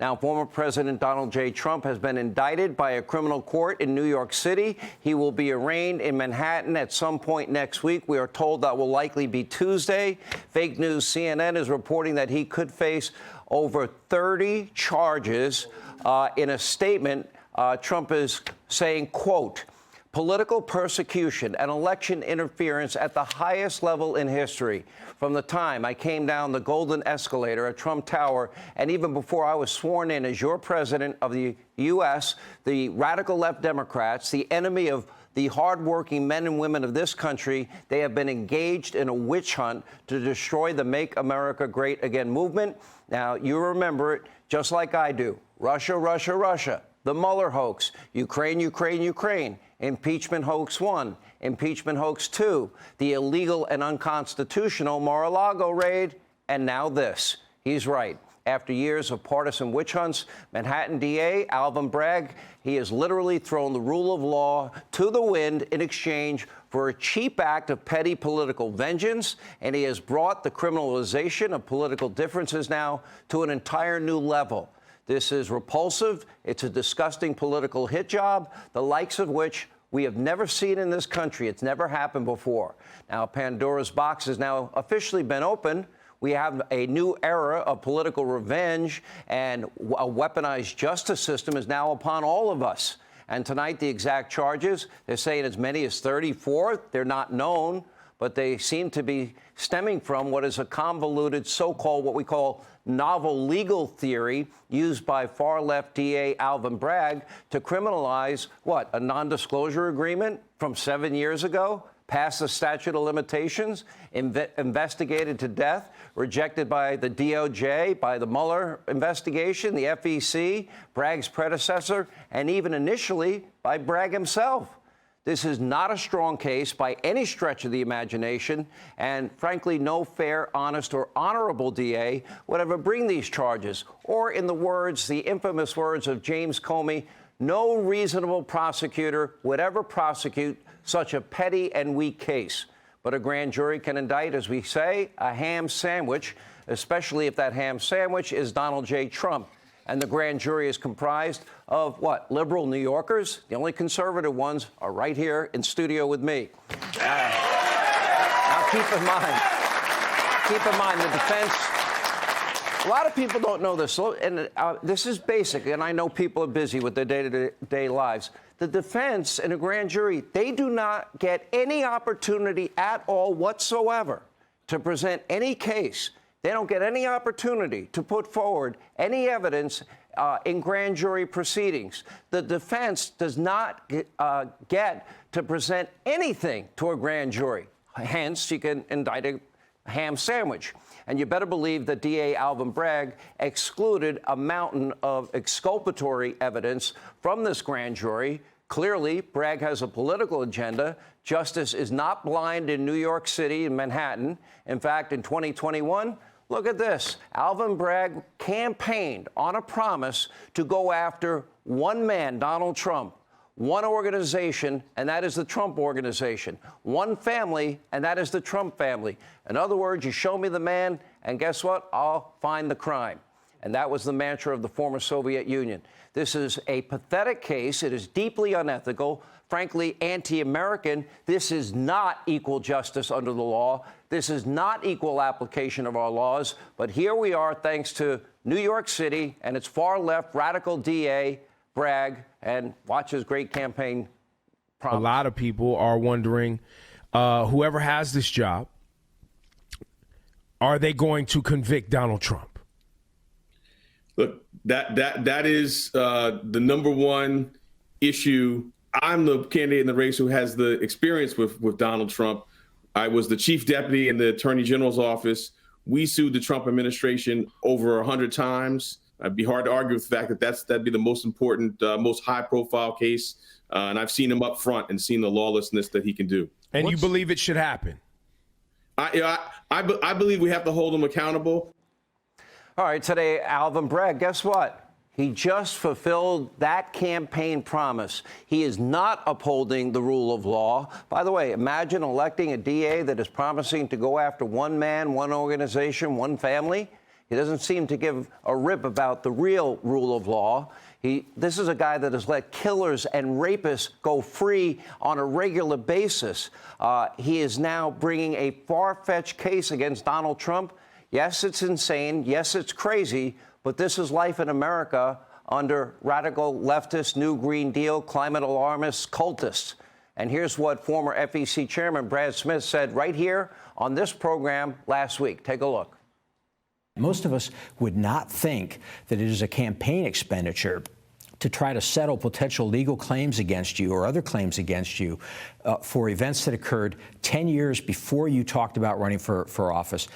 Now, former President Donald J. Trump has been indicted by a criminal court in New York City. He will be arraigned in Manhattan at some point next week. We are told that will likely be Tuesday. Fake news CNN is reporting that he could face over 30 charges. In a statement, Trump is saying, quote, political persecution and election interference at the highest level in history. From the time I came down the golden escalator at Trump Tower, and even before I was sworn in as your president of the U.S., the radical left Democrats, the enemy of the hardworking men and women of this country, they have been engaged in a witch hunt to destroy the Make America Great Again movement. Now, you remember it just like I do. Russia, Russia, Russia. The Mueller hoax. Ukraine, Ukraine, Ukraine. Impeachment hoax 1, impeachment hoax 2, the illegal and unconstitutional Mar-a-Lago raid, and now this. He's right. After years of partisan witch hunts, Manhattan DA Alvin Bragg, he has literally thrown the rule of law to the wind in exchange for a cheap act of petty political vengeance, and he has brought the criminalization of political differences now to an entire new level. This is repulsive. It's a disgusting political hit job, the likes of which we have never seen in this country. It's never happened before. Now, Pandora's box has now officially been opened. We have a new era of political revenge, and a weaponized justice system is now upon all of us. And tonight, the exact charges, they're saying as many as 34. They're not known, but they seem to be stemming from what is a convoluted so-called, what we call novel legal theory used by far-left DA Alvin Bragg to criminalize, what, a non-disclosure agreement from 7 years ago, past the statute of limitations, investigated to death, rejected by the DOJ, by the Mueller investigation, the FEC, Bragg's predecessor, and even initially by Bragg himself. This is not a strong case by any stretch of the imagination, and frankly, no fair, honest, or honorable DA would ever bring these charges. Or in the infamous words of James Comey, no reasonable prosecutor would ever prosecute such a petty and weak case. But a grand jury can indict, as we say, a ham sandwich, especially if that ham sandwich is Donald J. Trump. And the grand jury is comprised of, what, liberal New Yorkers? The only conservative ones are right here in studio with me. Now, keep in mind, the defense, a lot of people don't know this, and this is basic, and I know people are busy with their day-to-day lives. The defense and a grand jury, they do not get any opportunity at all whatsoever to present any case. They don't get any opportunity to put forward any evidence in grand jury proceedings. The defense does not get to present anything to a grand jury. Hence, you can indict a ham sandwich. And you better believe that DA Alvin Bragg excluded a mountain of exculpatory evidence from this grand jury. Clearly, Bragg has a political agenda. Justice is not blind in New York City and Manhattan. In fact, in 2021, look at this. Alvin Bragg campaigned on a promise to go after one man, Donald Trump, one organization, and that is the Trump Organization, one family, and that is the Trump family. In other words, you show me the man, and guess what? I'll find the crime. And that was the mantra of the former Soviet Union. This is a pathetic case. It is deeply unethical, frankly, anti-American. This is not equal justice under the law. This is not equal application of our laws. But here we are, thanks to New York City and its far-left radical DA, Bragg, and watch his great campaign promise. A lot of people are wondering, whoever has this job, are they going to convict Donald Trump? Look, that is the number one issue. I'm the candidate in the race who has the experience with Donald Trump. I was the chief deputy in the attorney general's office. We sued the Trump administration over 100 times. It'd be hard to argue with the fact that that'd be the most important, most high-profile case. And I've seen him up front and seen the lawlessness that he can do. And you believe it should happen? I believe we have to hold him accountable. All right, today, Alvin Bragg, guess what? He just fulfilled that campaign promise. He is not upholding the rule of law. By the way, imagine electing a DA that is promising to go after one man, one organization, one family. He doesn't seem to give a rip about the real rule of law. This is a guy that has let killers and rapists go free on a regular basis. He is now bringing a far-fetched case against Donald Trump. Yes, it's insane. Yes, it's crazy. But this is life in America under radical leftist, New Green Deal, climate alarmists, cultists. And here's what former FEC Chairman Brad Smith said right here on this program last week. Take a look. Most of us would not think that it is a campaign expenditure to try to settle potential legal claims against you or other claims against you for events that occurred 10 years before you talked about running for office,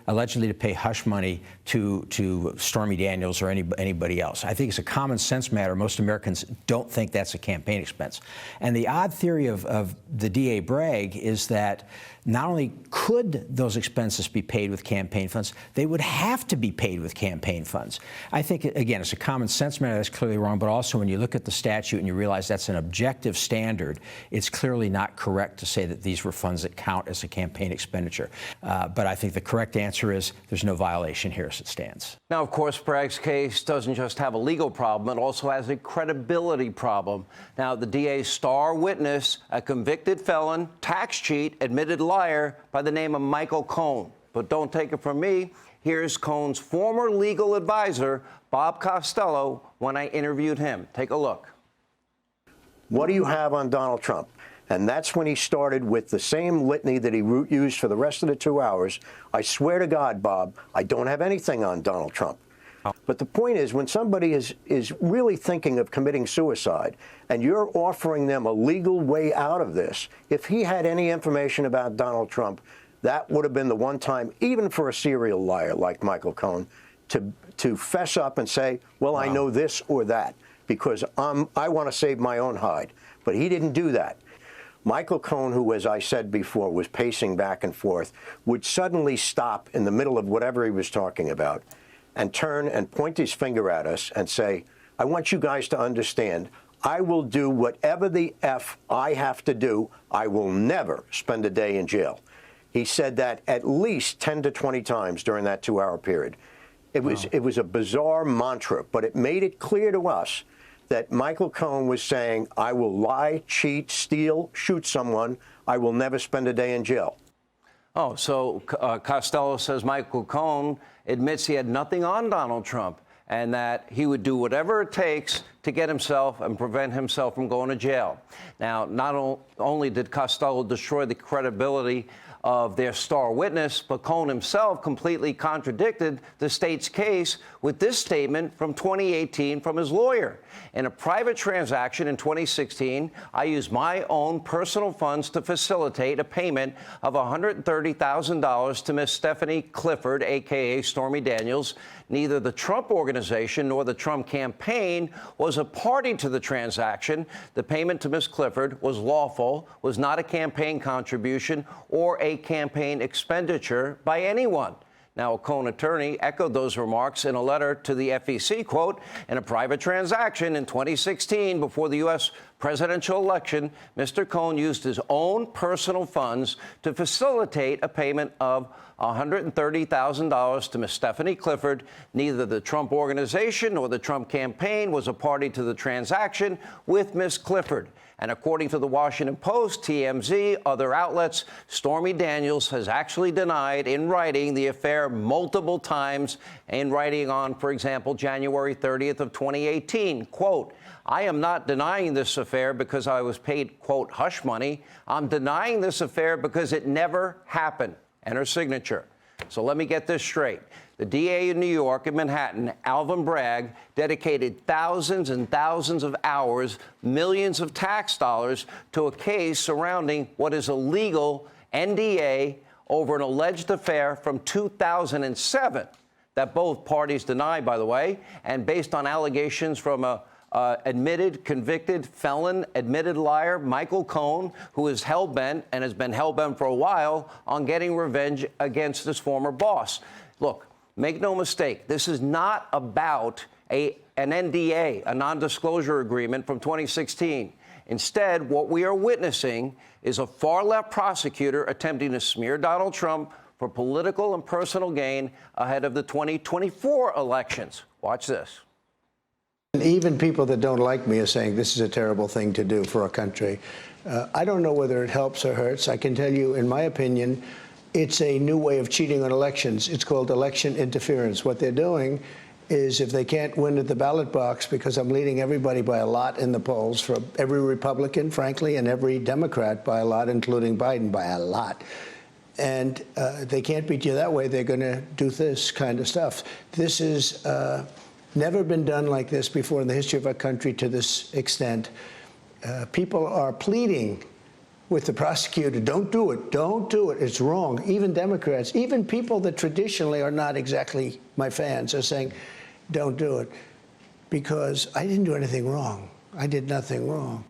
allegedly to pay hush money to Stormy Daniels or anybody else. I think it's a common sense matter. Most Americans don't think that's a campaign expense. And the odd theory of the DA Bragg is that not only could those expenses be paid with campaign funds, they would have to be paid with campaign funds. I think, again, it's a common sense matter. That's clearly wrong. But also, when you look at the statute and you realize that's an objective standard, it's clearly not correct to say that these were funds that count as a campaign expenditure. But I think the correct answer is there's no violation here as it stands. Now, of course, Bragg's case doesn't just have a legal problem. It also has a credibility problem. Now, the DA's star witness, a convicted felon, tax cheat, admitted liar by the name of Michael Cohen. But don't take it from me. Here's Cohen's former legal advisor, Bob Costello, when I interviewed him. Take a look. What do you have on Donald Trump? And that's when he started with the same litany that he used for the rest of the 2 hours. I swear to God, Bob, I don't have anything on Donald Trump. But the point is, when somebody is really thinking of committing suicide and you're offering them a legal way out of this, if he had any information about Donald Trump, that would have been the one time, even for a serial liar like Michael Cohen, to fess up and say, well, wow, I know this or that, because I want to save my own hide. But he didn't do that. Michael Cohen, who, as I said before, was pacing back and forth, would suddenly stop in the middle of whatever he was talking about and turn and point his finger at us and say, I want you guys to understand, I will do whatever the F I have to do. I will never spend a day in jail. He said that at least 10 to 20 times during that 2-hour period. It was a bizarre mantra, but it made it clear to us that Michael Cohen was saying, I will lie, cheat, steal, shoot someone. I will never spend a day in jail. Oh, so Costello says Michael Cohen admits he had nothing on Donald Trump and that he would do whatever it takes to get himself and prevent himself from going to jail. Now, not only did Costello destroy the credibility of their star witness, but Cohen himself completely contradicted the state's case with this statement from 2018 from his lawyer. In a private transaction in 2016, I used my own personal funds to facilitate a payment of $130,000 to Miss Stephanie Clifford, a.k.a. Stormy Daniels. Neither the Trump Organization nor the Trump campaign was a party to the transaction. The payment to Miss Clifford was lawful, was not a campaign contribution or a campaign expenditure by anyone. Now, a Cohen attorney echoed those remarks in a letter to the FEC, quote, in a private transaction in 2016 before the U.S. presidential election, Mr. Cohen used his own personal funds to facilitate a payment of $130,000 to Ms. Stephanie Clifford. Neither the Trump Organization nor the Trump campaign was a party to the transaction with Ms. Clifford. And according to the Washington Post, TMZ, other outlets, Stormy Daniels has actually denied in writing the affair multiple times, in writing on, for example, January 30th of 2018, quote, I am not denying this affair because I was paid, quote, hush money. I'm denying this affair because it never happened. And her signature. So let me get this straight. The DA in New York and Manhattan, Alvin Bragg, dedicated thousands and thousands of hours, millions of tax dollars to a case surrounding what is a legal NDA over an alleged affair from 2007 that both parties deny, by the way, and based on allegations from a admitted, convicted felon, admitted liar, Michael Cohen, who is hell-bent and has been hell-bent for a while on getting revenge against his former boss. Look, make no mistake, this is not about an NDA, a non-disclosure agreement from 2016. Instead, what we are witnessing is a far-left prosecutor attempting to smear Donald Trump for political and personal gain ahead of the 2024 elections. Watch this. Even people that don't like me are saying this is a terrible thing to do for our country. I don't know whether it helps or hurts. I can tell you, in my opinion, it's a new way of cheating on elections. It's called election interference. What they're doing is, if they can't win at the ballot box, because I'm leading everybody by a lot in the polls, for every Republican, frankly, and every Democrat by a lot, including Biden by a lot, and they can't beat you that way, they're going to do this kind of stuff. This is never been done like this before in the history of our country to this extent. People are pleading with the prosecutor, don't do it, don't do it, it's wrong. Even Democrats, even people that traditionally are not exactly my fans are saying, don't do it, because I didn't do anything wrong. I did nothing wrong.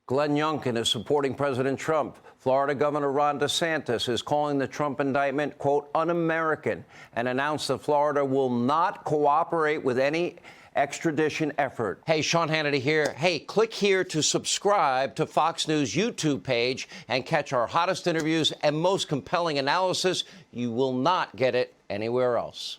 Glenn Youngkin is supporting President Trump. Florida Governor Ron DeSantis is calling the Trump indictment, quote, un-American, and announced that Florida will not cooperate with any extradition effort. Hey, Sean Hannity here. Hey, click here to subscribe to Fox News YouTube page and catch our hottest interviews and most compelling analysis. You will not get it anywhere else.